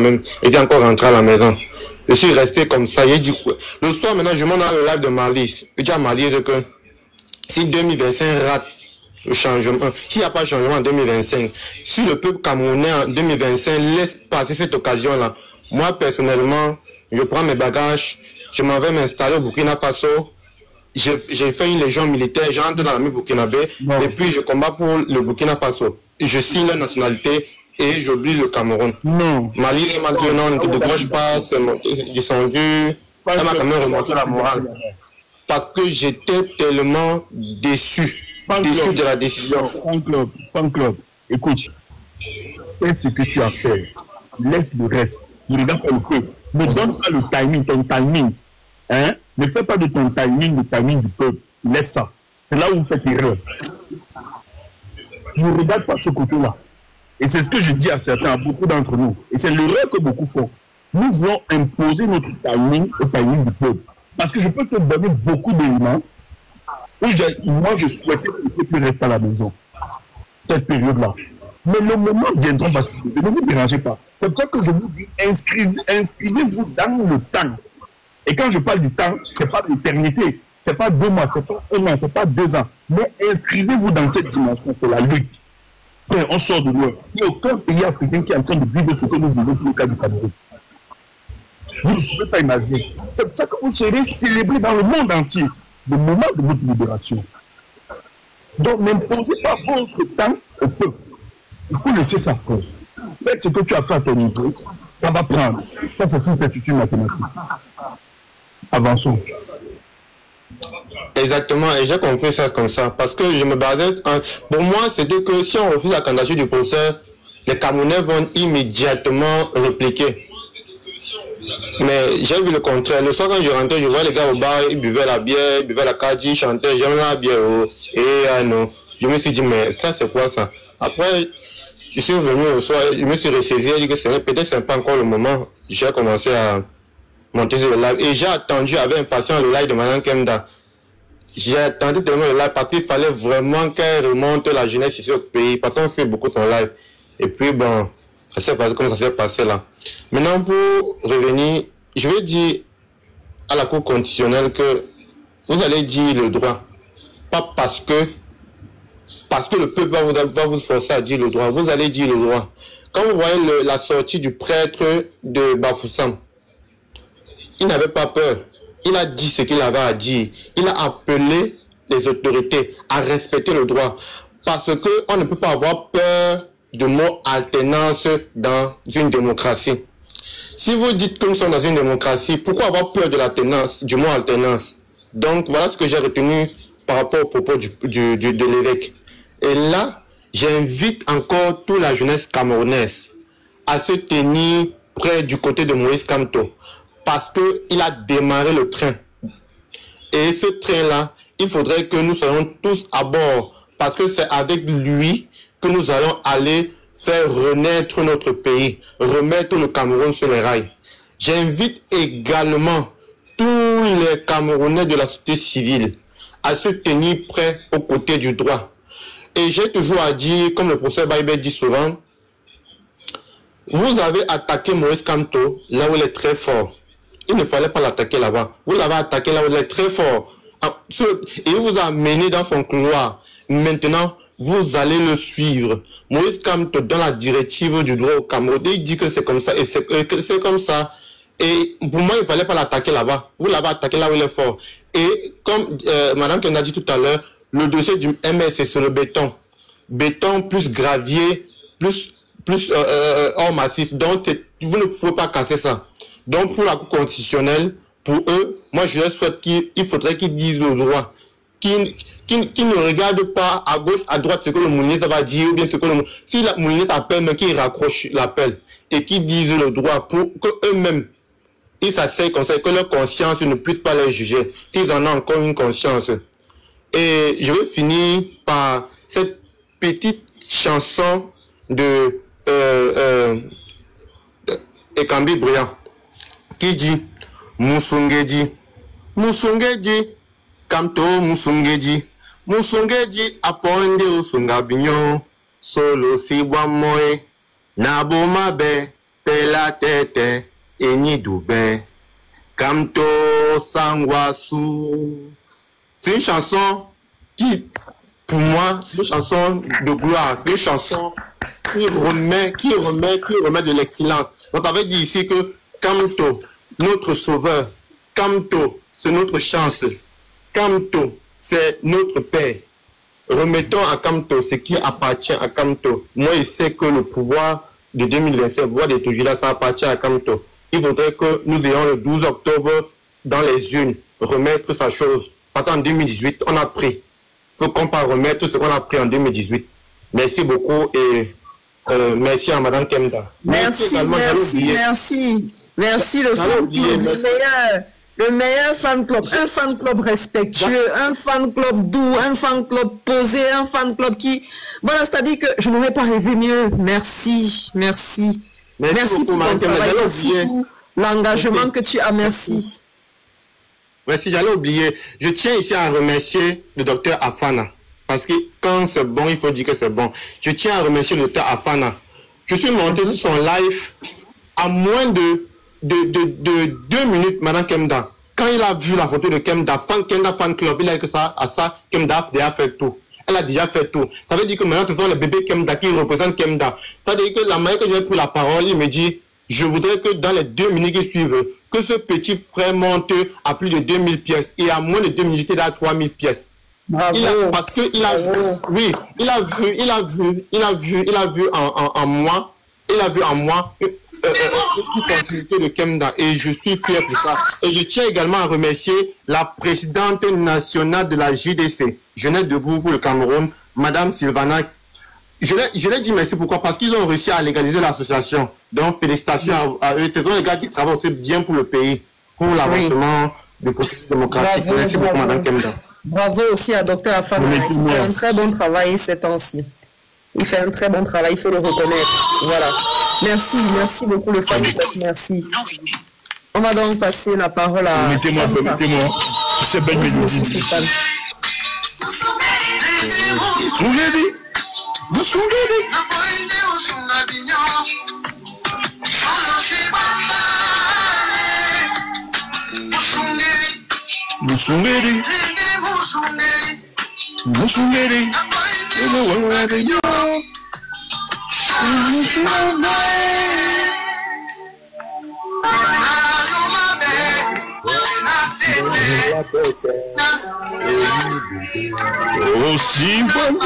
même. Et encore rentré à la maison. Je suis resté comme ça. J'ai dit quoi? Le soir, maintenant, je monte dans le live de Marlis. Je dis à Marlis que si 2025 rate le changement, s'il n'y a pas de changement en 2025, si le peuple camerounais en 2025 laisse passer cette occasion-là, moi, personnellement, je prends mes bagages, je m'en vais m'installer au Burkina Faso. J'ai fait une légion militaire, j'entre dans l'armée burkinabé, et puis je combats pour le Burkina Faso. Je signe la nationalité et j'oublie le Cameroun. Non. Mali m'a dit non, ne te décourage pas, ils sont vus. Elle m'a quand même remonté la morale. Parce que j'étais tellement déçu de la décision. Fan club, écoute, fais ce que tu as fait. Laisse le reste. Ne regarde pas le peuple. Ne donne pas le timing, ton timing. Hein? Ne fais pas de ton timing le timing du peuple. Laisse ça. C'est là où vous faites erreur. Ne regarde pas ce côté-là. Et c'est ce que je dis à certains, à beaucoup d'entre nous. Et c'est l'erreur que beaucoup font. Nous voulons imposer notre timing au timing du peuple. Parce que je peux te donner beaucoup d'éléments où moi je souhaitais que le peuple reste à la maison. Cette période-là. Mais le moment viendra parce que ne vous dérangez pas. C'est pour ça que je vous dis, inscrivez-vous dans le temps. Et quand je parle du temps, ce n'est pas l'éternité. Ce n'est pas 2 mois, ce n'est pas 1 an, ce n'est pas 2 ans. Mais inscrivez-vous dans cette dimension, c'est la lutte. Frère, on sort de loin. Il n'y a aucun pays africain qui est en train de vivre ce que nous vivons pour le cas du Cameroun. Vous ne pouvez pas imaginer. C'est pour ça que vous serez célébrés dans le monde entier le moment de votre libération. Donc, n'imposez pas votre temps au peuple. Il faut laisser sa force. Fais ce que tu as fait à ton niveau, ça va prendre. Ça, c'est une certitude mathématique. Avançons. Exactement, et j'ai compris ça comme ça. Parce que je me basais. Pour moi, c'était que si on refuse la candidature du professeur, les Camerounais vont immédiatement répliquer. Mais j'ai vu le contraire. Le soir, quand je rentrais, je voyais les gars au bar, ils buvaient la bière, ils buvaient la kadi, ils chantaient, j'aime la bière. Et non. Je me suis dit, mais ça, c'est quoi ça? Après, je suis revenu le soir, je me suis ressaisi, j'ai dit que peut-être c'est pas encore le moment. J'ai commencé à monter sur le live. Et j'ai attendu avec impatience le live de Mme Kenda. J'ai attendu tellement le live parce qu'il fallait vraiment qu'elle remonte la jeunesse ici au pays. Parce qu'on fait beaucoup son live. Et puis bon, ça s'est passé comme ça s'est passé là. Maintenant, pour revenir, je vais dire à la Cour constitutionnelle que vous allez dire le droit. Pas parce que le peuple va vous forcer à dire le droit. Vous allez dire le droit. Quand vous voyez la sortie du prêtre de Bafoussam, il n'avait pas peur. Il a dit ce qu'il avait à dire. Il a appelé les autorités à respecter le droit. Parce qu'on ne peut pas avoir peur de mot alternance dans une démocratie. Si vous dites que nous sommes dans une démocratie, pourquoi avoir peur de l'alternance, du mot alternance? Donc voilà ce que j'ai retenu par rapport au propos de l'évêque. Et là, j'invite encore toute la jeunesse camerounaise à se tenir près du côté de Moïse Kamto. Parce qu'il a démarré le train. Et ce train-là, il faudrait que nous soyons tous à bord. Parce que c'est avec lui que nous allons aller faire renaître notre pays. Remettre le Cameroun sur les rails. J'invite également tous les Camerounais de la société civile à se tenir près aux côtés du droit. Et j'ai toujours à dire, comme le professeur Baïbé dit souvent, vous avez attaqué Moïse Kamto là où il est très fort. Il ne fallait pas l'attaquer là-bas. Vous l'avez attaqué là où il est très fort. Et il vous a mené dans son couloir. Maintenant, vous allez le suivre. Moïse Kamto donne la directive du droit au Cameroun. Il dit que c'est comme ça. Et c'est comme ça. Et pour moi, il ne fallait pas l'attaquer là-bas. Vous l'avez attaqué là où il est fort. Et comme Madame Kenda a dit tout à l'heure, le dossier du MS, c'est sur le béton. Béton plus gravier, plus or massif. Donc, vous ne pouvez pas casser ça. Donc, pour la Cour constitutionnelle, pour eux, moi, je leur souhaite qu'il faudrait qu'ils disent le droit. Qu'ils ne regardent pas à gauche, à droite ce que le Moulinette va dire, ou bien ce que si la Moulinette appelle, mais qu'ils raccrochent l'appel. Et qu'ils disent le droit pour qu'eux-mêmes, ils s'asseyent comme ça, et que leur conscience ne puisse pas les juger. S'ils en ont encore une conscience. Et je vais finir par cette petite chanson de Ekambi Briand qui dit Mousungedi, Mousungedi, Kamto Mousungedi, Mousungedi aponde usungabinyo, solo si wamoe, nabo mabe, la tête et ni doubé. Kamto Sangwasu. C'est une chanson qui, pour moi, c'est une chanson de gloire, une chanson qui remet de l'excellence. On t'avait dit ici que Kamto, notre sauveur, Kamto, c'est notre chance. Kamto, c'est notre Père. Remettons à Kamto ce qui appartient à Kamto. Moi, je sais que le pouvoir de 2027, le pouvoir de Tujila, ça appartient à Kamto. Il faudrait que nous ayons le 12 octobre dans les urnes remettre sa chose. Parce qu'en 2018, on a pris. Il faut qu'on pas remettre ce qu'on a pris en 2018. Merci beaucoup et merci à Madame Kemda. Merci, le meilleur fan club, un fan club respectueux, un fan club doux, un fan club posé, un fan club qui... Voilà, c'est-à-dire que je n'aurais pas rêvé mieux. Merci pour ton travail, merci pour l'engagement que tu as, merci. Merci, j'allais oublier. Je tiens ici à remercier le docteur Afana. Parce que quand c'est bon, il faut dire que c'est bon. Je tiens à remercier le docteur Afana. Je suis monté sur son live à moins de 2 minutes, Madame Kemda. Quand il a vu la photo de Kemda Fan Club, il a dit que ça, à ça, Kemda a déjà fait tout. Elle a déjà fait tout. Ça veut dire que maintenant, ce sont les bébés Kemda qui représentent Kemda. Ça veut dire que la manière que j'ai pris la parole, il me dit, je voudrais que dans les 2 minutes qui suivent, que ce petit frère monte à plus de 2000 pièces et à moins de 2 minutes, il a 3000 pièces. Parce qu'il a vu, oui, il a vu en moi, une continuité de Kemda et je suis fier pour ça. Et je tiens également à remercier la présidente nationale de la JDC, Jeunesse debout pour le Cameroun, Madame Sylvana. Je l'ai dit merci, pourquoi? Parce qu'ils ont réussi à légaliser l'association. Donc félicitations à eux. Ce sont les gars qui travaillent aussi bien pour le pays, pour l'avancement du processus démocratique. Merci beaucoup, Madame Kemda. Bravo aussi à Dr Afana qui fait un très bon travail ces temps-ci. Il fait un très bon travail, il faut le reconnaître. Voilà. Merci beaucoup le fan club, merci. On va donc passer la parole à... Permettez-moi. C'est belle mélodie. Aussi bon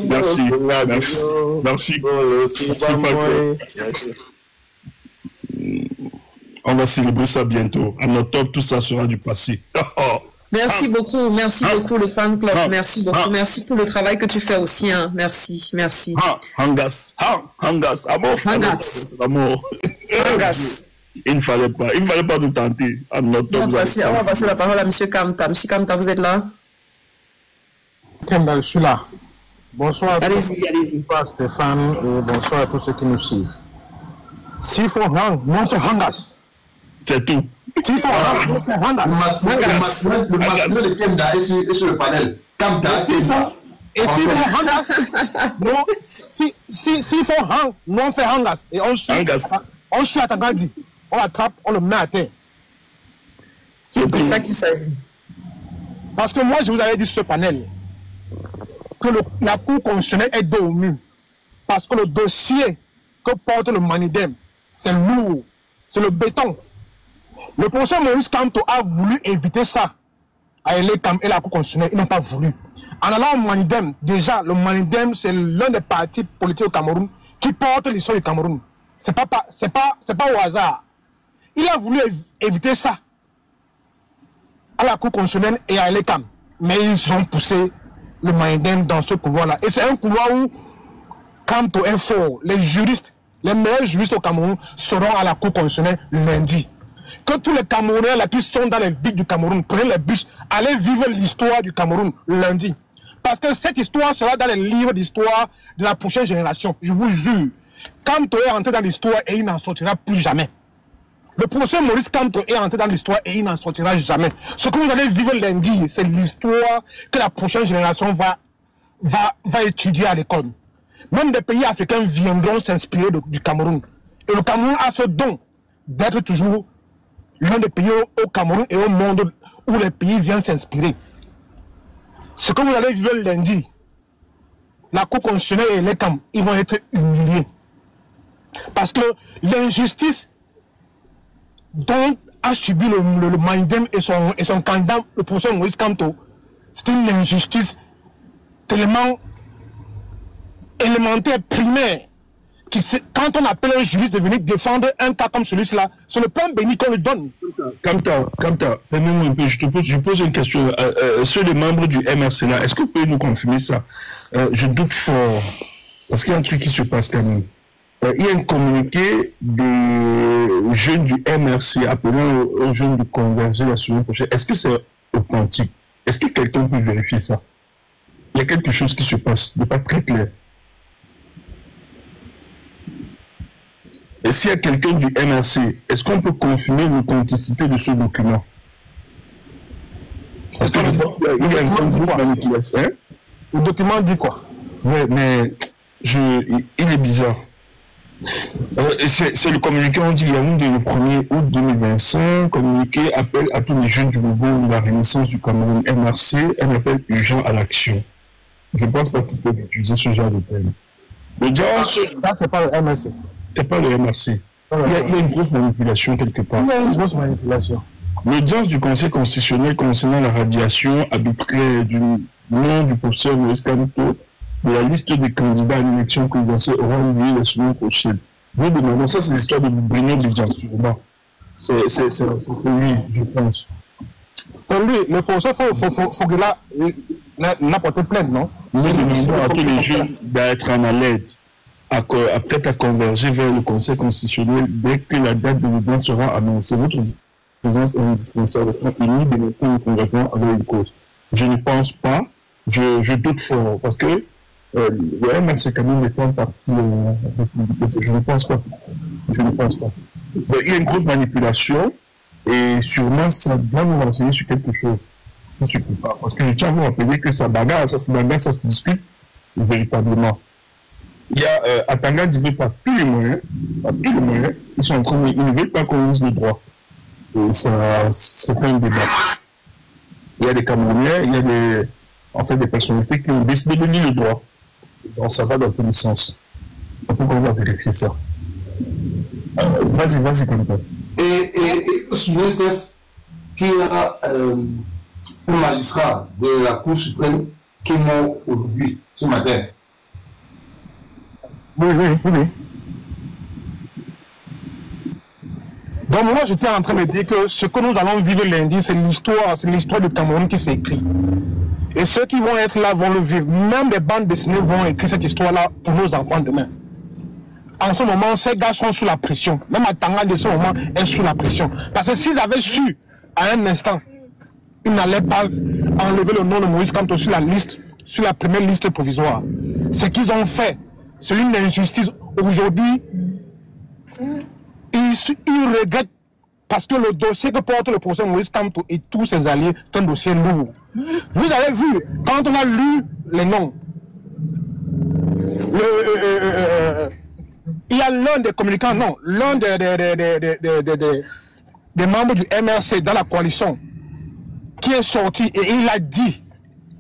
Merci. On va célébrer ça bientôt. En octobre, tout ça sera du passé. Merci beaucoup le fan club. Merci beaucoup. Merci pour le travail que tu fais aussi. Hein. Merci. Hangas. Amour. Il ne fallait pas nous tenter. On va passer la parole à M. Kamta. M. Kamta, vous êtes là? Je suis là. Bonsoir. Allez-y. Bonsoir Stéphane et bonsoir à tous ceux qui nous suivent. S'il faut monter Hangas. C'est tout. S'il faut monter Hangas. Le masculin de Kemda est sur le panel. Kamda, et s'il faut Hangas, s'il faut nous on fait Hangas. Et on suit à Tagadi. On l'attrape, on le met à terre. C'est pour ça qu'il s'agit. Parce que moi, je vous avais dit sur ce panel que la Cour constitutionnelle est dos au mur. Parce que le dossier que porte le Manidem, c'est lourd, c'est le béton. Le professeur Maurice Kamto a voulu éviter ça à Elekam et la Cour constitutionnelle. Ils n'ont pas voulu. En allant au Manidem, déjà, le Manidem, c'est l'un des partis politiques au Cameroun qui porte l'histoire du Cameroun. C'est pas au hasard. Il a voulu éviter ça à la Cour constitutionnelle et à Elekam. Mais ils ont poussé le Manidem dans ce couloir-là. Et c'est un couloir où Kamto est fort. Les juristes, les meilleurs juristes au Cameroun seront à la Cour constitutionnelle lundi. que tous les Camerounais là, qui sont dans les villes du Cameroun, prennent les bus, allez vivre l'histoire du Cameroun lundi. Parce que cette histoire sera dans les livres d'histoire de la prochaine génération. Je vous jure. Kamto est rentré dans l'histoire et il n'en sortira plus jamais. Le professeur Maurice Kamto est rentré dans l'histoire et il n'en sortira jamais. Ce que vous allez vivre lundi, c'est l'histoire que la prochaine génération va étudier à l'école. Même des pays africains viendront s'inspirer du Cameroun. Et le Cameroun a ce don d'être toujours l'un des pays au Cameroun et au monde où les pays viennent s'inspirer. Ce que vous allez vivre lundi, la Cour constitutionnelle et les CAM, ils vont être humiliés. Parce que l'injustice dont a subi le Mindem et son candidat, le professeur Maurice Kamto, c'est une injustice tellement élémentaire, primaire, quand on appelle un juriste de venir défendre un cas comme celui-là, c'est le pain béni qu'on lui donne. Kamta, permets-moi un peu, je pose une question. Ceux des membres du MRC là, est-ce que vous pouvez nous confirmer ça? Je doute fort, parce qu'il y a un truc qui se passe quand même. Il y a un communiqué des jeunes du MRC appelant aux jeunes de converger la semaine prochaine. Est-ce que c'est authentique? Est-ce que quelqu'un peut vérifier ça? Il y a quelque chose qui se passe, de pas très clair. Et s'il y a quelqu'un du MRC, est-ce qu'on peut confirmer l'authenticité de ce document? Parce que il y a une grosse manipulation. Hein? Le document dit quoi? Oui, mais il est bizarre. C'est le communiqué, on dit Yaoundé le 1er août 2025, communiqué appelle à tous les jeunes du mouvement de la Renaissance du Cameroun, MRC, un appel urgent à l'action. Je ne pense pas qu'ils peuvent utiliser ce genre de terme. Ça, c'est pas le MRC. C'est pas le MRC. Il y a une grosse manipulation quelque part. Il y a une grosse manipulation. L'audience du Conseil constitutionnel concernant la radiation arbitraire du nom du professeur Maurice Kamto de la liste des candidats à l'élection présidentielle aura lieu la semaine prochaine. Nous demandons, ça c'est l'histoire de Bruno Bidjan, sûrement. C'est lui, je pense. Donc lui, le professeur, faut qu'il a porté plainte, non? Nous demandons à tous les jeunes d'être en alerte, peut-être à converger vers le Conseil constitutionnel dès que la date de l'audience sera annoncée. Votre présence est indispensable. Est-ce qu'on peut démontrer une convergence avec une cause? Je ne pense pas. Je doute fort, parce que le MRC quand même est un parti je ne pense pas. Mais il y a une grosse manipulation et sûrement ça doit nous renseigner sur quelque chose. Je ne suis pas. Parce que je tiens à vous rappeler que ça bagarre, ça se discute véritablement. Il y a Atanga dit veut par tous les moyens, ils sont en train ils ne veulent pas qu'on use le droit. Et ça, c'est un débat. Il y a des Camerounais, il y a des personnalités qui ont décidé de lire le droit. Donc ça va dans tous les sens. Il faut qu'on va vérifier ça. Vas-y, comme ça. Et vous souvenez, Steph, qu'il y a un magistrat de la Cour suprême qui est mort aujourd'hui, ce matin. Oui. Donc moi, j'étais en train de dire que ce que nous allons vivre lundi, c'est l'histoire du Cameroun qui s'écrit. Et ceux qui vont être là vont le vivre. Même les bandes dessinées vont écrire cette histoire-là pour nos enfants demain. En ce moment, ces gars sont sous la pression. Même Atanga de ce moment est sous la pression. Parce que s'ils avaient su, à un instant, ils n'allaient pas enlever le nom de Maurice Kamto sur la liste, sur la première liste provisoire. Ce qu'ils ont fait, c'est une injustice. Aujourd'hui, ils regrettent parce que le dossier que porte le professeur Maurice Kamto et tous ses alliés, c'est un dossier lourd. Vous avez vu, quand on a lu les noms, il y a l'un des communicants, non, l'un des membres du MRC dans la coalition qui est sorti et il a dit,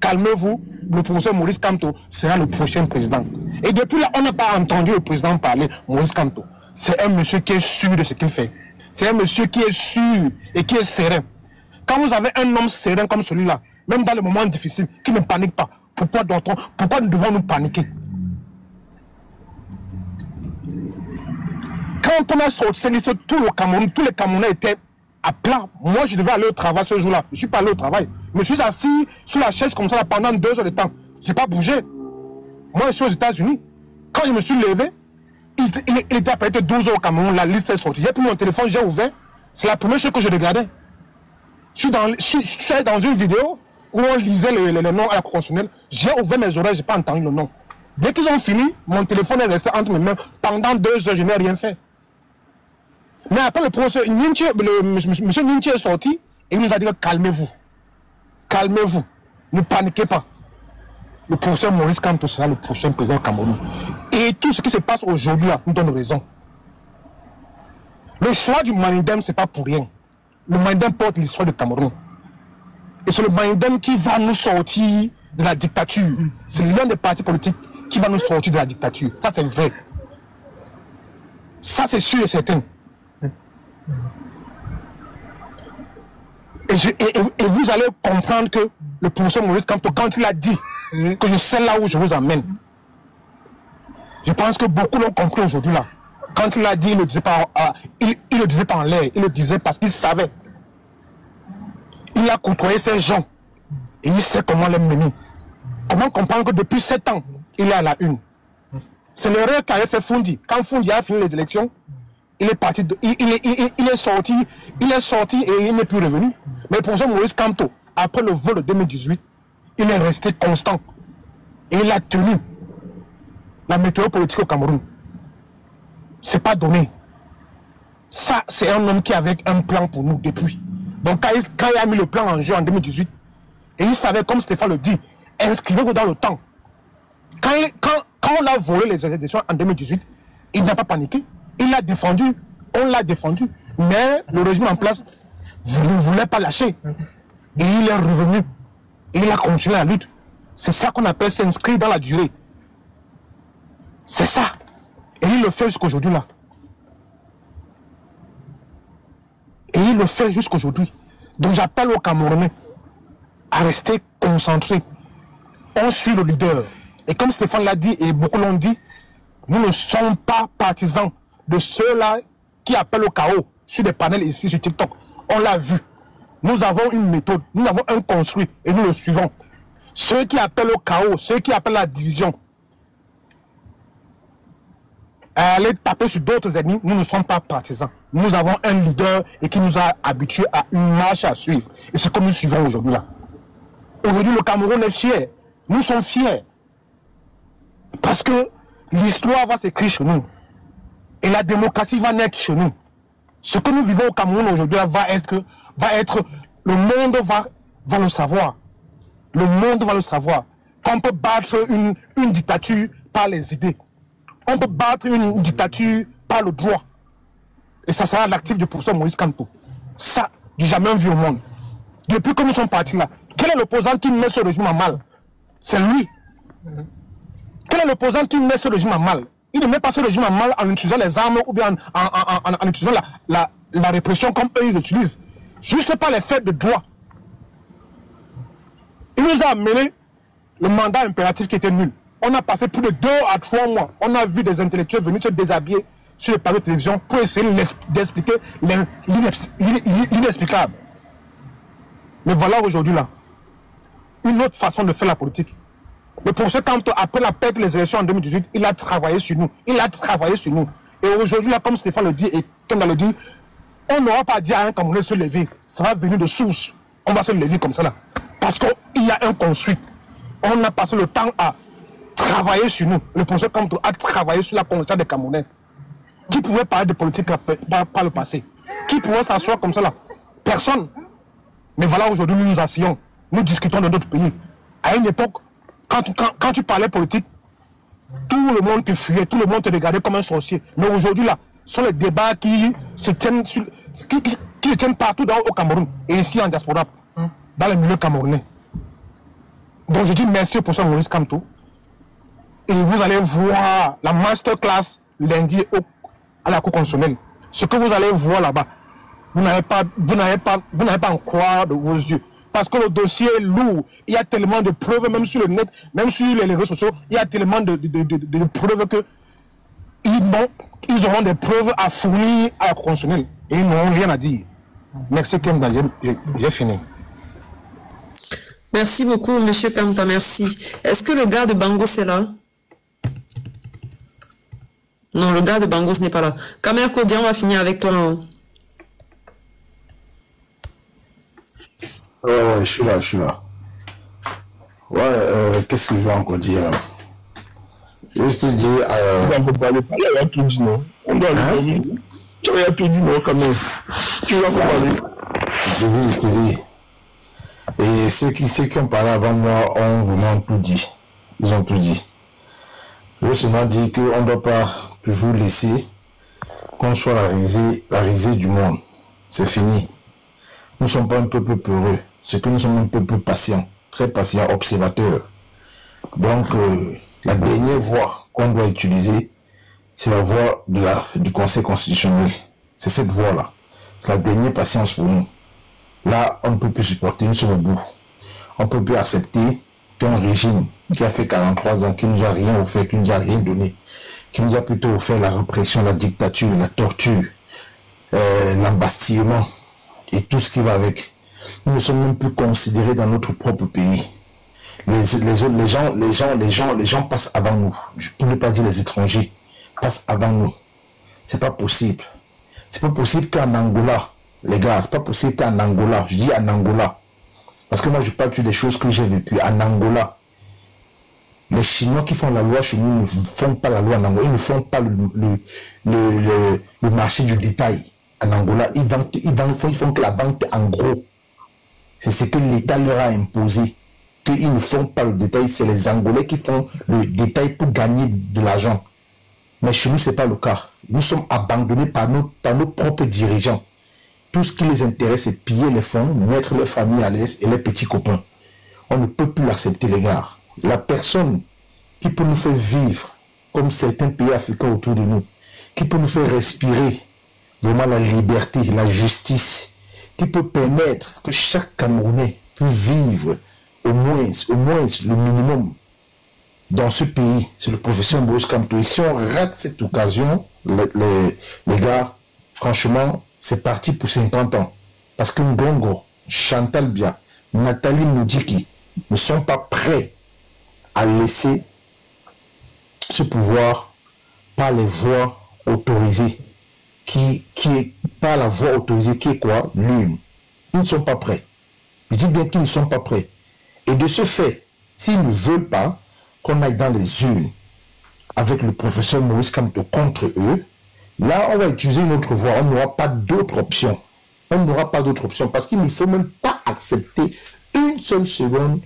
calmez-vous, le professeur Maurice Kamto sera le prochain président. Et depuis là, on n'a pas entendu le président parler, Maurice Kamto. C'est un monsieur qui est sûr de ce qu'il fait. C'est un monsieur qui est sûr et qui est serein. Quand vous avez un homme serein comme celui-là, même dans les moments difficiles, qui ne panique pas, pourquoi devons-nous paniquer? Quand on a sorti cette liste, tous les Camerounais étaient à plat. Moi, je devais aller au travail ce jour-là. Je ne suis pas allé au travail. Je me suis assis sur la chaise comme ça pendant 2 heures de temps. Je n'ai pas bougé. Moi, je suis aux États-Unis. Quand je me suis levé, il était après 12 heures au Cameroun, la liste est sortie. J'ai pris mon téléphone, j'ai ouvert. C'est la première chose que je regardais. Je suis allé dans une vidéo où on lisait le nom à la Cour constitutionnelle. J'ai ouvert mes oreilles, je n'ai pas entendu le nom. Dès qu'ils ont fini, mon téléphone est resté entre mes mains. Pendant 2 heures, je n'ai rien fait. Mais après, le professeur Ninche, monsieur Ninche est sorti et il nous a dit calmez-vous. Calmez-vous. Ne paniquez pas. Le professeur Maurice Kamto sera le prochain président du Cameroun. Et tout ce qui se passe aujourd'hui là nous donne raison. Le choix du Manidem, ce n'est pas pour rien. Le Manidem porte l'histoire du Cameroun. Et c'est le Manidem qui va nous sortir de la dictature. C'est l'un des partis politiques qui va nous sortir de la dictature. Ça, c'est vrai. Ça, c'est sûr et certain. Et vous allez comprendre que le professeur Maurice Kamto, quand il a dit que je sais là où je vous emmène, je pense que beaucoup l'ont compris aujourd'hui là. Quand il a dit, il ne le disait pas, il le disait pas en l'air, il le disait parce qu'il savait. Il a côtoyé ces gens et il sait comment les mener. Comment comprendre que depuis 7 ans, il est à la une. C'est l'erreur qu'avait fait Fundi. Quand Fundi a fini les élections, il est parti, il est sorti et il n'est plus revenu. Mais le professeur Maurice Kamto, après le vol de 2018, il est resté constant. Et il a tenu la météo politique au Cameroun. C'est pas donné. Ça, c'est un homme qui avait un plan pour nous depuis. Donc quand il a mis le plan en jeu en 2018, et il savait, comme Stéphane le dit, inscrivez-vous dans le temps. Quand on a volé les élections en 2018, il n'a pas paniqué. Il l'a défendu. On l'a défendu. Mais le régime en place ne voulait pas lâcher. Et il est revenu. Et il a continué la lutte. C'est ça qu'on appelle s'inscrire dans la durée. C'est ça. Et il le fait jusqu'aujourd'hui là. Et il le fait jusqu'aujourd'hui. Donc j'appelle aux Camerounais à rester concentrés. On suit le leader. Et comme Stéphane l'a dit, et beaucoup l'ont dit, nous ne sommes pas partisans de ceux-là qui appellent au chaos sur des panels ici sur TikTok. On l'a vu. Nous avons une méthode, nous avons un construit et nous le suivons. Ceux qui appellent au chaos, ceux qui appellent à la division, à aller taper sur d'autres ennemis, nous ne sommes pas partisans. Nous avons un leader et qui nous a habitués à une marche à suivre. Et c'est comme nous suivons aujourd'hui là. Aujourd'hui, le Cameroun est fier. Nous sommes fiers. Parce que l'histoire va s'écrire chez nous. Et la démocratie va naître chez nous. Ce que nous vivons au Cameroun aujourd'hui va être, le monde va le savoir. Le monde va le savoir. Qu'on peut battre une dictature par les idées. On peut battre une dictature par le droit. Et ça sera l'actif du professeur Maurice Kamto. Ça, j'ai jamais vu au monde. Depuis que nous sommes partis là, quel est l'opposant qui met ce régime en mal? C'est lui. Quel est l'opposant qui met ce régime en mal? Il ne met pas ce régime en mal en utilisant les armes ou bien en utilisant la répression comme eux ils l'utilisent. Juste par les faits de droit. Il nous a amené le mandat impératif qui était nul. On a passé plus de 2 à 3 mois. On a vu des intellectuels venir se déshabiller sur les panneaux de télévision pour essayer d'expliquer l'inexplicable. Mais voilà aujourd'hui là, une autre façon de faire la politique. Le professeur Kamto, après la perte des élections en 2018, il a travaillé sur nous. Il a travaillé sur nous. Et aujourd'hui là, comme Stéphane le dit et comme on le dit, on n'aura pas dit à un Camerounais de se lever. Ça va venir de source. On va se lever comme ça là. Parce qu'il y a un construit. On a passé le temps à travailler sur nous. Le professeur Kamto a travaillé sur la conscience des Camerounais. Qui pouvait parler de politique par le passé? Qui pouvait s'asseoir comme ça là? Personne. Mais voilà, aujourd'hui, nous nous asseyons. Nous discutons de notre pays. À une époque, quand tu parlais politique, tout le monde te fuyait, tout le monde te regardait comme un sorcier. Mais aujourd'hui, là, ce sont les débats qui se tiennent, partout au Cameroun et ici en diaspora, dans les milieux camerounais. Donc je dis merci au professeur Maurice Kamto. Et vous allez voir la masterclass lundi à la Cour constitutionnelle. Ce que vous allez voir là-bas, vous n'allez pas en croire de vos yeux. Parce que le dossier est lourd. Il y a tellement de preuves, même sur le net, même sur les réseaux sociaux, il y a tellement de preuves que ils auront des preuves à fournir à la Cour constitutionnelle. Et ils n'auront rien à dire. Merci Kemba, j'ai fini. Merci beaucoup, monsieur Kamta, merci. Est-ce que le gars de Bangos est là? Non, le gars de Bangos n'est pas là. Kamer Kodia, on va finir avec toi. Hein. Ouais, je suis là. Ouais, qu'est-ce que je vais encore dire? Je te dis... On peut parler, il y a tout dit, non? On doit aller pour tu as tout dit, non, quand même. Tu vas pas parler. Je te dis. Et ceux qui ont parlé avant moi ont vraiment tout dit. Ils ont tout dit. Je vais seulement dire qu'on ne doit pas toujours laisser qu'on soit la risée du monde. C'est fini. Nous ne sommes pas un peuple peureux. C'est que nous sommes un peuple patient, très patient, observateur. Donc, la dernière voie qu'on doit utiliser, c'est la voie du Conseil constitutionnel. C'est cette voie-là. C'est la dernière patience pour nous. Là, on ne peut plus supporter, nous sommes au bout. On ne peut plus accepter qu'un régime qui a fait 43 ans, qui ne nous a rien offert, qui ne nous a rien donné, qui nous a plutôt offert la répression, la dictature, la torture, l'embastillement et tout ce qui va avec. Nous ne sommes même plus considérés dans notre propre pays. Les gens passent avant nous. Pour ne pas dire les étrangers, passent avant nous. C'est pas possible. C'est pas possible qu'en Angola, les gars, c'est pas possible qu'en Angola, je dis en Angola, parce que moi je parle des choses que j'ai vécues. En Angola, les Chinois qui font la loi chez nous ne font pas la loi en Angola, ils ne font pas le marché du détail. En Angola, ils font que la vente en gros. C'est ce que l'État leur a imposé. Qu'ils ne font pas le détail, c'est les Angolais qui font le détail pour gagner de l'argent. Mais chez nous, ce n'est pas le cas. Nous sommes abandonnés par nos propres dirigeants. Tout ce qui les intéresse, c'est piller les fonds, mettre leur famille à l'aise et les petits copains. On ne peut plus l'accepter, les gars. La personne qui peut nous faire vivre, comme certains pays africains autour de nous, qui peut nous faire respirer vraiment la liberté, la justice, qui peut permettre que chaque Camerounais puisse vivre au moins le minimum dans ce pays, c'est le professeur Maurice Kamto. Et si on rate cette occasion, les gars, franchement, c'est parti pour 50 ans. Parce que Ngongo, Chantal Bia, Nathalie Moudiki ne sont pas prêts à laisser ce pouvoir par les voies autorisées. Qui est par la voie autorisée, qui est quoi? L'une. Ils ne sont pas prêts. Je dis bien qu'ils ne sont pas prêts. Et de ce fait, s'ils ne veulent pas qu'on aille dans les urnes avec le professeur Maurice Kamto contre eux, là, on va utiliser une autre voie. On n'aura pas d'autre option. On n'aura pas d'autre option parce qu'il ne faut même pas accepter une seule seconde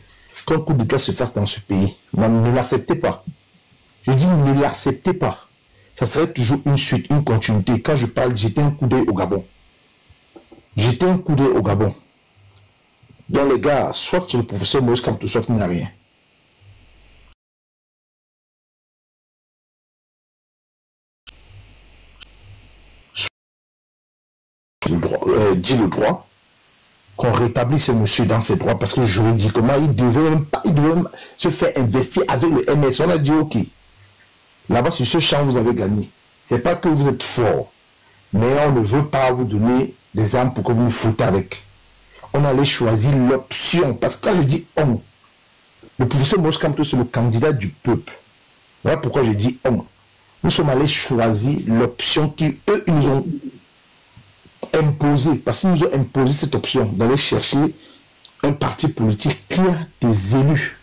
qu'un coup d'État se fasse dans ce pays. Non, ne l'acceptez pas. Je dis ne l'acceptez pas. Ça serait toujours une suite, une continuité. Quand je parle, jetez un coup d'œil au Gabon. Jetez un coup d'œil au Gabon. Donc les gars, soit c'est le professeur Maurice Kamto, soit il n'y a rien. Dit le droit, qu'on rétablisse ce monsieur dans ses droits, parce que juridiquement, il devait même se faire investir avec le MS. On a dit ok. Là-bas, sur ce champ, vous avez gagné. C'est pas que vous êtes fort, mais on ne veut pas vous donner des armes pour que vous nous foutez avec. On allait choisir l'option, parce que quand je dis homme, le professeur Maurice Kamto, c'est le candidat du peuple. Voilà pourquoi je dis homme. Nous sommes allés choisir l'option qui, eux, ils nous ont imposé, parce qu'ils nous ont imposé cette option d'aller chercher un parti politique qui a des élus.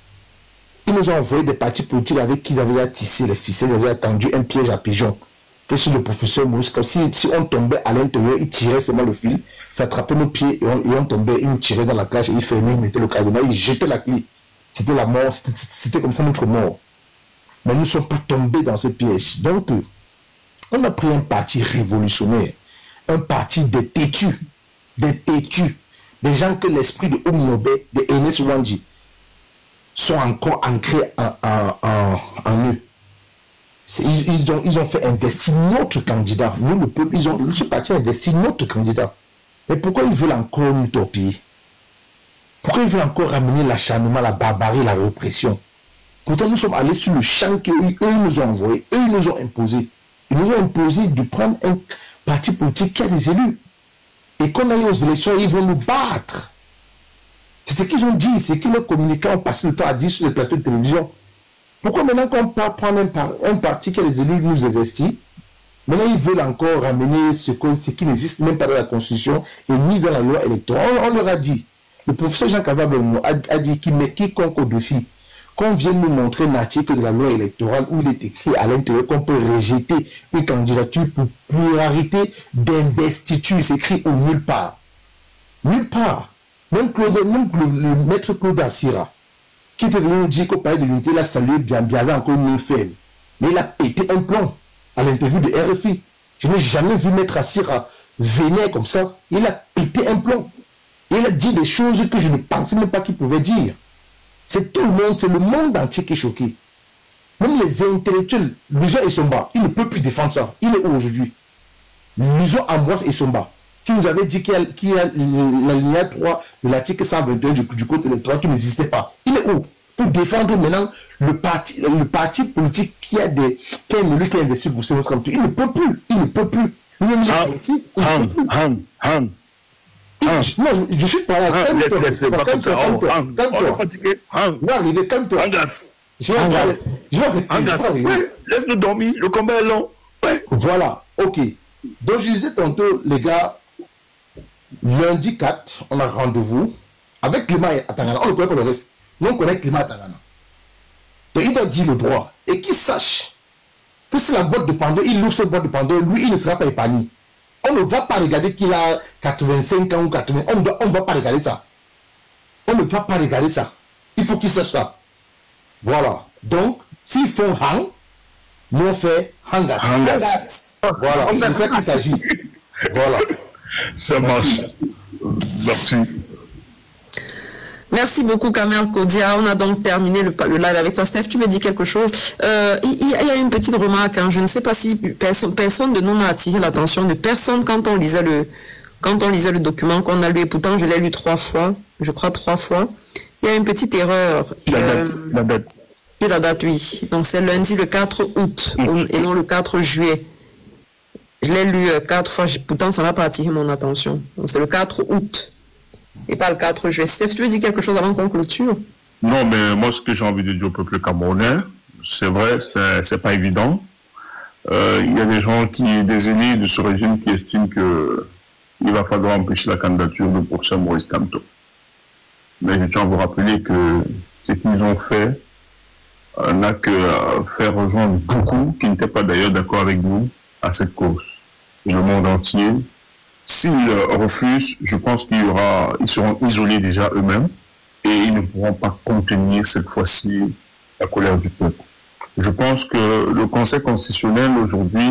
Ils nous ont envoyé des partis politiques avec qui ils avaient tissé les ficelles, ils avaient attendu un piège à pigeons. Que si le professeur Maurice, si on tombait à l'intérieur, il tirait seulement le fil, ça attrapait nos pieds et on tombait, il nous tirait dans la cage, il fermait, il mettait le cadenas, il jetait la clé. C'était la mort, c'était comme ça notre mort. Mais nous ne sommes pas tombés dans ce piège. Donc, on a pris un parti révolutionnaire, un parti des têtus, des gens que l'esprit de Oumnobe, de Enes Wanji, sont encore ancrés en eux. Ils ont fait investir notre candidat. Nous, le peuple, ce parti a investi notre candidat. Mais pourquoi ils veulent encore nous torpiller? Pourquoi ils veulent encore ramener l'acharnement, la barbarie, la répression? Pourtant, nous sommes allés sur le champ qu'eux nous ont envoyé, eux ils nous ont imposé. Ils nous ont imposé de prendre un parti politique qui a des élus. Et qu'on aille aux élections, ils vont nous battre. C'est ce qu'ils ont dit, c'est que les communicants ont passé le temps à dire sur les plateaux de télévision. Pourquoi maintenant qu'on peut prendre un parti qui a les élus nous investit, maintenant ils veulent encore ramener ce qui n'existe même pas dans la Constitution et ni dans la loi électorale. On leur a dit, Le professeur Jean Kavabé a dit qu'il met quiconque au défi qu'on vienne nous montrer un article de la loi électorale où il est écrit à l'intérieur qu'on peut rejeter une candidature pour pluralité d'investiture. C'est écrit où nulle part. Nulle part. Même le maître Claude Assira, qui était venu nous dire qu'au palais de l'unité, il a salué bien, avait encore une faible. Mais il a pété un plomb à l'interview de RFI. Je n'ai jamais vu maître Assira venir comme ça. Il a pété un plomb. Il a dit des choses que je ne pensais même pas qu'il pouvait dire. C'est tout le monde, c'est le monde entier qui est choqué. Même les intellectuels, Luso Essomba, il ne peut plus défendre ça. Il est où aujourd'hui? Luso Ambroise Essomba, qui nous avait dit qu'il y a la ligne 3 de l'article 121 du code électoral qui n'existait pas. Il est où? Pour défendre maintenant le parti politique qui a investi pour ce comme tout. Il ne peut plus. Il ne peut plus. Non, je suis pas là. Calme-toi. Calme-toi. Laisse-nous dormir, le combat est long. Ouais. Voilà, ok. Donc je disais tantôt, les gars, lundi 4, on a rendez-vous avec Clément Atangana. On ne connaît pas le reste. Nous, on connaît Clément Atangana. Donc il doit dire le droit. Et qu'il sache que si la boîte de Pandore, il ouvre cette boîte de Pandore, lui, il ne sera pas épargné. On ne va pas regarder qu'il a 85 ans ou 80 ans. On ne va pas regarder ça. On ne va pas regarder ça. Il faut qu'il sache ça. Voilà. Donc, s'ils font hang, nous on fait hangas. Voilà. C'est de ça qu'il s'agit. Voilà. Ça marche. Merci. Merci beaucoup, Kamer Kodia. On a donc terminé le live avec toi. Steph, tu veux dire quelque chose? Il y a une petite remarque. Hein. Je ne sais pas si personne de nous n'a attiré l'attention de personne quand on lisait le document qu'on a lu. Et pourtant, je l'ai lu 3 fois. Je crois 3 fois. Il y a une petite erreur. La date. La date, oui. Donc, c'est lundi le 4 août et non le 4 juillet. Je l'ai lu 4 fois. Pourtant, ça n'a pas attiré mon attention. Donc, c'est le 4 août. Et pas le 4 juillet. Steph, tu veux dire quelque chose avant qu'on clôture? Non, mais moi, ce que j'ai envie de dire au peuple camerounais, c'est vrai, c'est pas évident. Il y a des gens des élites de ce régime qui estiment qu'il va falloir empêcher la candidature du professeur Maurice Kamto. Mais je tiens à vous rappeler que ce qu'ils ont fait n'a que faire rejoindre beaucoup qui n'étaient pas d'ailleurs d'accord avec nous à cette cause. Et le monde entier. S'ils refusent, je pense ils seront isolés déjà eux-mêmes et ils ne pourront pas contenir cette fois-ci la colère du peuple. Je pense que le Conseil constitutionnel aujourd'hui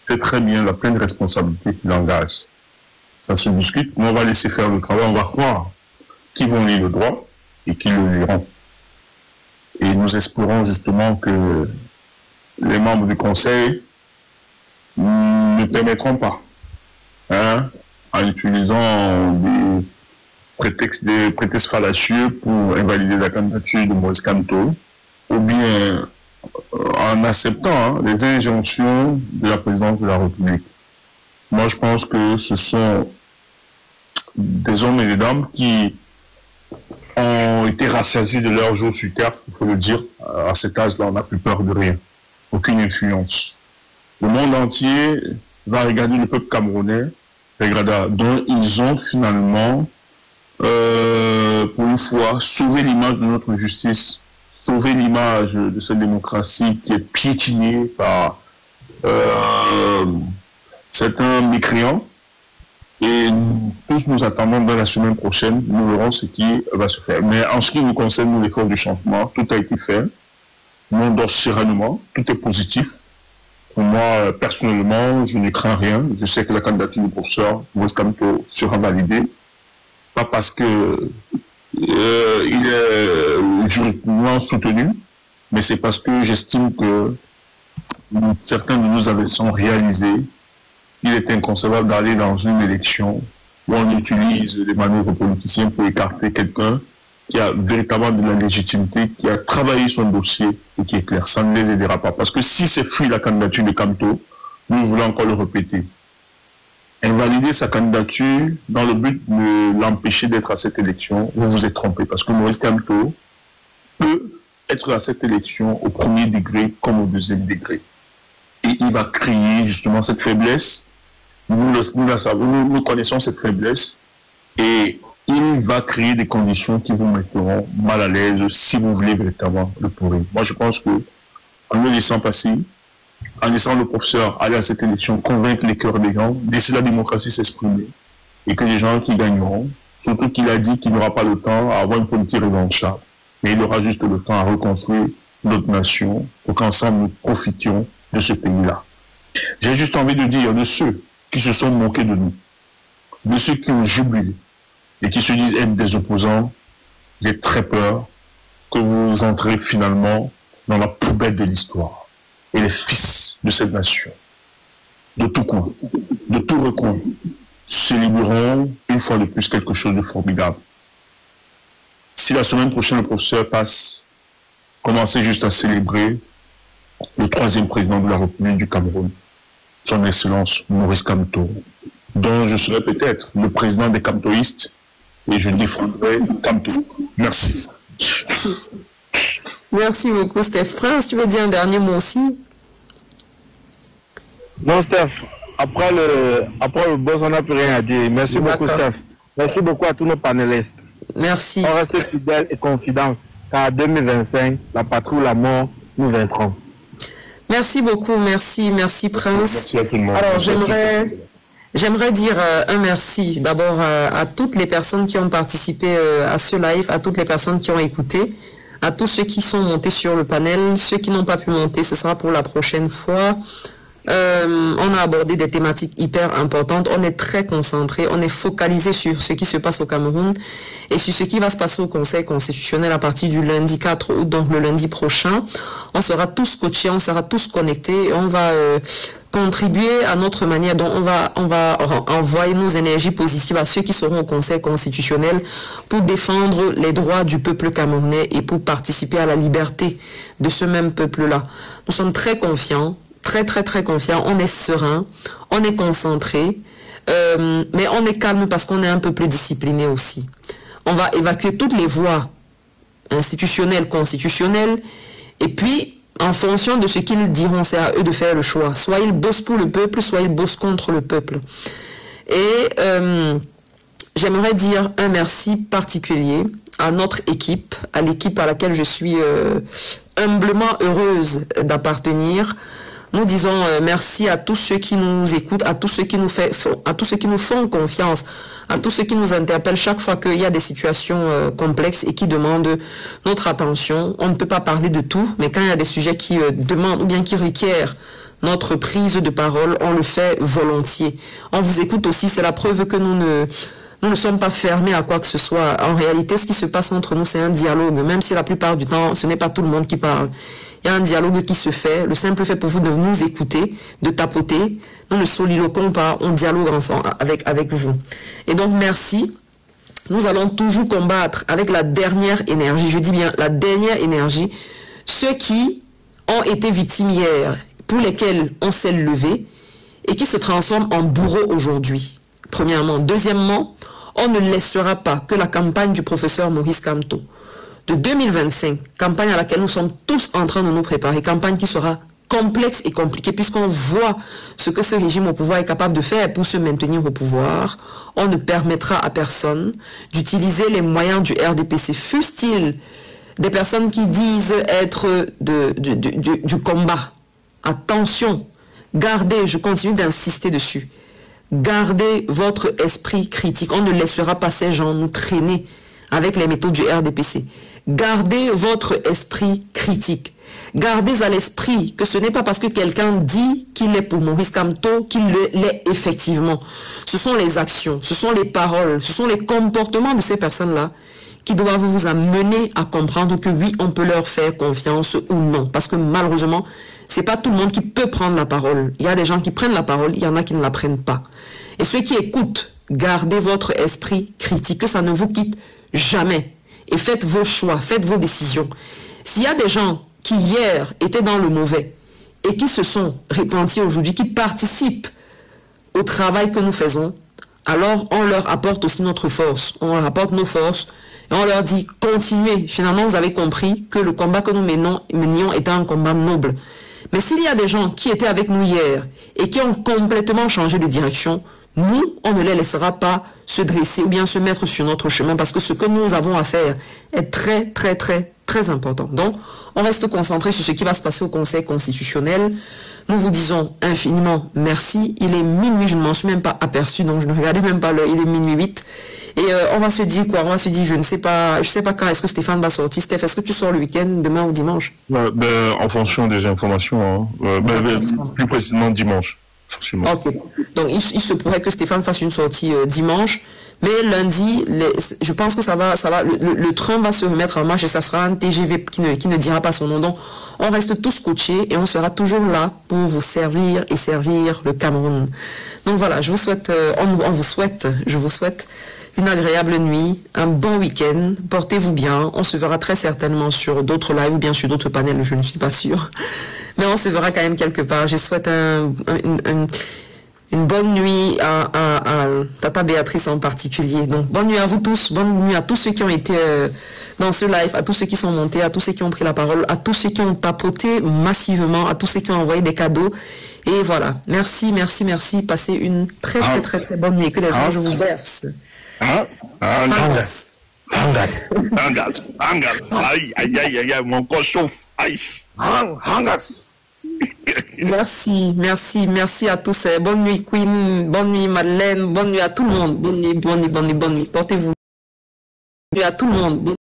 sait très bien la pleine responsabilité qu'il engage. Ça se discute, mais on va laisser faire le travail, on va croire qu'ils vont lire le droit et qu'ils le liront. Et nous espérons justement que les membres du Conseil ne permettront pas, en utilisant des prétextes fallacieux pour invalider la candidature de Maurice Kamto, ou bien en acceptant les injonctions de la présidence de la République. Moi, je pense que ce sont des hommes et des dames qui ont été rassasiés de leur jour sur terre, il faut le dire. À cet âge-là, on n'a plus peur de rien, aucune influence. Le monde entier va regarder le peuple camerounais, dont ils ont finalement, pour une fois, sauvé l'image de notre justice, sauvé l'image de cette démocratie qui est piétinée par certains mécréants. Et tous nous attendons dans la semaine prochaine, nous verrons ce qui va se faire. Mais en ce qui nous concerne, nous, l'effort du changement, tout a été fait. Nous on dort sereinement, tout est positif. Pour moi, personnellement, je ne crains rien. Je sais que la candidature du professeur Maurice Kamto sera validée. Pas parce que il est juridiquement soutenu, mais c'est parce que j'estime que certains de nous avaient réalisé qu'il est inconcevable d'aller dans une élection où on utilise les manœuvres politiciens pour écarter quelqu'un qui a véritablement de la légitimité, qui a travaillé son dossier et qui est clair. Ça ne les aidera pas. Parce que si c'est fui la candidature de Kamto, nous voulons encore le répéter. Invalider sa candidature dans le but de l'empêcher d'être à cette élection, vous vous êtes trompé. Parce que Maurice Kamto peut être à cette élection au premier degré comme au deuxième degré. Et il va créer justement cette faiblesse. Nous connaissons cette faiblesse et il va créer des conditions qui vous mettront mal à l'aise si vous voulez véritablement le pourrir. Moi, je pense que en le laissant passer, en laissant le professeur aller à cette élection, convaincre les cœurs des gens, laisser la démocratie s'exprimer, et que les gens qui gagneront, surtout qu'il a dit qu'il n'aura pas le temps à avoir une politique revanchable, mais il aura juste le temps à reconstruire notre nation pour qu'ensemble nous profitions de ce pays-là. J'ai juste envie de dire de ceux qui se sont moqués de nous, de ceux qui ont jubilé et qui se disent être des opposants, j'ai très peur que vous entrez finalement dans la poubelle de l'histoire. Et les fils de cette nation, de tout coin, de tout recoin, célébreront une fois de plus quelque chose de formidable. Si la semaine prochaine le professeur passe, commencez juste à célébrer le 3e président de la République du Cameroun, son Excellence Maurice Kamto, dont je serai peut-être le président des Kamtoïstes et je défendrai Kamto. Merci. Merci beaucoup, Steph. Prince, tu veux dire un dernier mot aussi? Non, Steph. Après le boss, on n'a plus rien à dire. Merci beaucoup, Steph. Merci beaucoup à tous nos panélistes. Merci. On reste fidèles et confidents, car en 2025, la patrie ou la mort, nous vaincrons. Merci beaucoup, merci Prince. Merci à tout le monde. Alors, j'aimerais dire un merci d'abord à toutes les personnes qui ont participé à ce live, à toutes les personnes qui ont écouté, à tous ceux qui sont montés sur le panel, ceux qui n'ont pas pu monter, ce sera pour la prochaine fois. On a abordé des thématiques hyper importantes, on est très concentré, on est focalisé sur ce qui se passe au Cameroun et sur ce qui va se passer au Conseil constitutionnel à partir du lundi 4 août, donc le lundi prochain. On sera tous coachés, on sera tous connectés et on va contribuer à notre manière dont on va envoyer nos énergies positives à ceux qui seront au Conseil constitutionnel pour défendre les droits du peuple camerounais et pour participer à la liberté de ce même peuple-là. Nous sommes très confiants, très confiants, on est serein, on est concentré, mais on est calme parce qu'on est un peu plus discipliné aussi. On va évacuer toutes les voies institutionnelles, constitutionnelles, et puis en fonction de ce qu'ils diront, c'est à eux de faire le choix. Soit ils bossent pour le peuple, soit ils bossent contre le peuple. Et j'aimerais dire un merci particulier à notre équipe, à l'équipe à laquelle je suis humblement heureuse d'appartenir. Nous disons merci à tous ceux qui nous écoutent, à tous ceux qui nous font confiance, à tous ceux qui nous interpellent chaque fois qu'il y a des situations complexes et qui demandent notre attention. On ne peut pas parler de tout, mais quand il y a des sujets qui demandent ou bien qui requièrent notre prise de parole, on le fait volontiers. On vous écoute aussi, c'est la preuve que nous ne sommes pas fermés à quoi que ce soit. En réalité, ce qui se passe entre nous, c'est un dialogue, même si la plupart du temps, ce n'est pas tout le monde qui parle. Il y a un dialogue qui se fait. Le simple fait pour vous de nous écouter, de tapoter, nous ne soliloquons pas, on dialogue ensemble avec vous. Et donc, merci. Nous allons toujours combattre avec la dernière énergie, je dis bien la dernière énergie, ceux qui ont été victimes hier, pour lesquels on s'est levé et qui se transforment en bourreaux aujourd'hui. Premièrement. Deuxièmement, on ne laissera pas que la campagne du professeur Maurice Kamto de 2025, campagne à laquelle nous sommes tous en train de nous préparer, campagne qui sera complexe et compliquée puisqu'on voit ce que ce régime au pouvoir est capable de faire pour se maintenir au pouvoir. On ne permettra à personne d'utiliser les moyens du RDPC, fussent-ils des personnes qui disent être du combat. Attention, gardez, je continue d'insister dessus, gardez votre esprit critique. On ne laissera pas ces gens nous traîner avec les méthodes du RDPC. Gardez votre esprit critique. Gardez à l'esprit que ce n'est pas parce que quelqu'un dit qu'il est pour Maurice Kamto qu'il l'est effectivement. Ce sont les actions, ce sont les paroles, ce sont les comportements de ces personnes-là qui doivent vous amener à comprendre que oui, on peut leur faire confiance ou non. Parce que malheureusement, c'est pas tout le monde qui peut prendre la parole. Il y a des gens qui prennent la parole, il y en a qui ne la prennent pas. Et ceux qui écoutent, gardez votre esprit critique, que ça ne vous quitte jamais. Et faites vos choix, faites vos décisions. S'il y a des gens qui hier étaient dans le mauvais et qui se sont repentis aujourd'hui, qui participent au travail que nous faisons, alors on leur apporte aussi notre force, on leur apporte nos forces et on leur dit continuez. Finalement, vous avez compris que le combat que nous menions était un combat noble. Mais s'il y a des gens qui étaient avec nous hier et qui ont complètement changé de direction, nous, on ne les laissera pas se dresser ou bien se mettre sur notre chemin parce que ce que nous avons à faire est très, très, très, très important. Donc, on reste concentré sur ce qui va se passer au Conseil constitutionnel. Nous vous disons infiniment merci. Il est minuit, je ne m'en suis même pas aperçu, donc je ne regardais même pas l'heure, il est minuit 8. Et on va se dire quoi? On va se dire, je sais pas quand est-ce que Stéphane va sortir. Steph, est-ce que tu sors le week-end, demain ou dimanche? En fonction des informations, plus précisément dimanche. Forcément. Ok. Donc il se pourrait que Stéphane fasse une sortie dimanche, mais lundi, je pense que ça va, le train va se remettre en marche et ça sera un TGV qui ne dira pas son nom. Donc on reste tous coachés et on sera toujours là pour vous servir et servir le Cameroun. Donc voilà, je vous souhaite une agréable nuit, un bon week-end, portez-vous bien, on se verra très certainement sur d'autres lives ou bien sur d'autres panels, je ne suis pas sûre, mais on se verra quand même quelque part. Je souhaite une bonne nuit à Tata Béatrice en particulier. Donc bonne nuit à vous tous, bonne nuit à tous ceux qui ont été dans ce live, à tous ceux qui sont montés, à tous ceux qui ont pris la parole, à tous ceux qui ont tapoté massivement, à tous ceux qui ont envoyé des cadeaux. Et voilà, merci, passez une très bonne nuit, que les anges vous bercent. Angas. Aïe, mon corps chauffe. Aïe. Angas. Merci à tous. Bonne nuit, Queen. Bonne nuit, Madeleine. Bonne nuit à tout le monde. Bonne nuit. Portez-vous. Bonne nuit à tout le monde.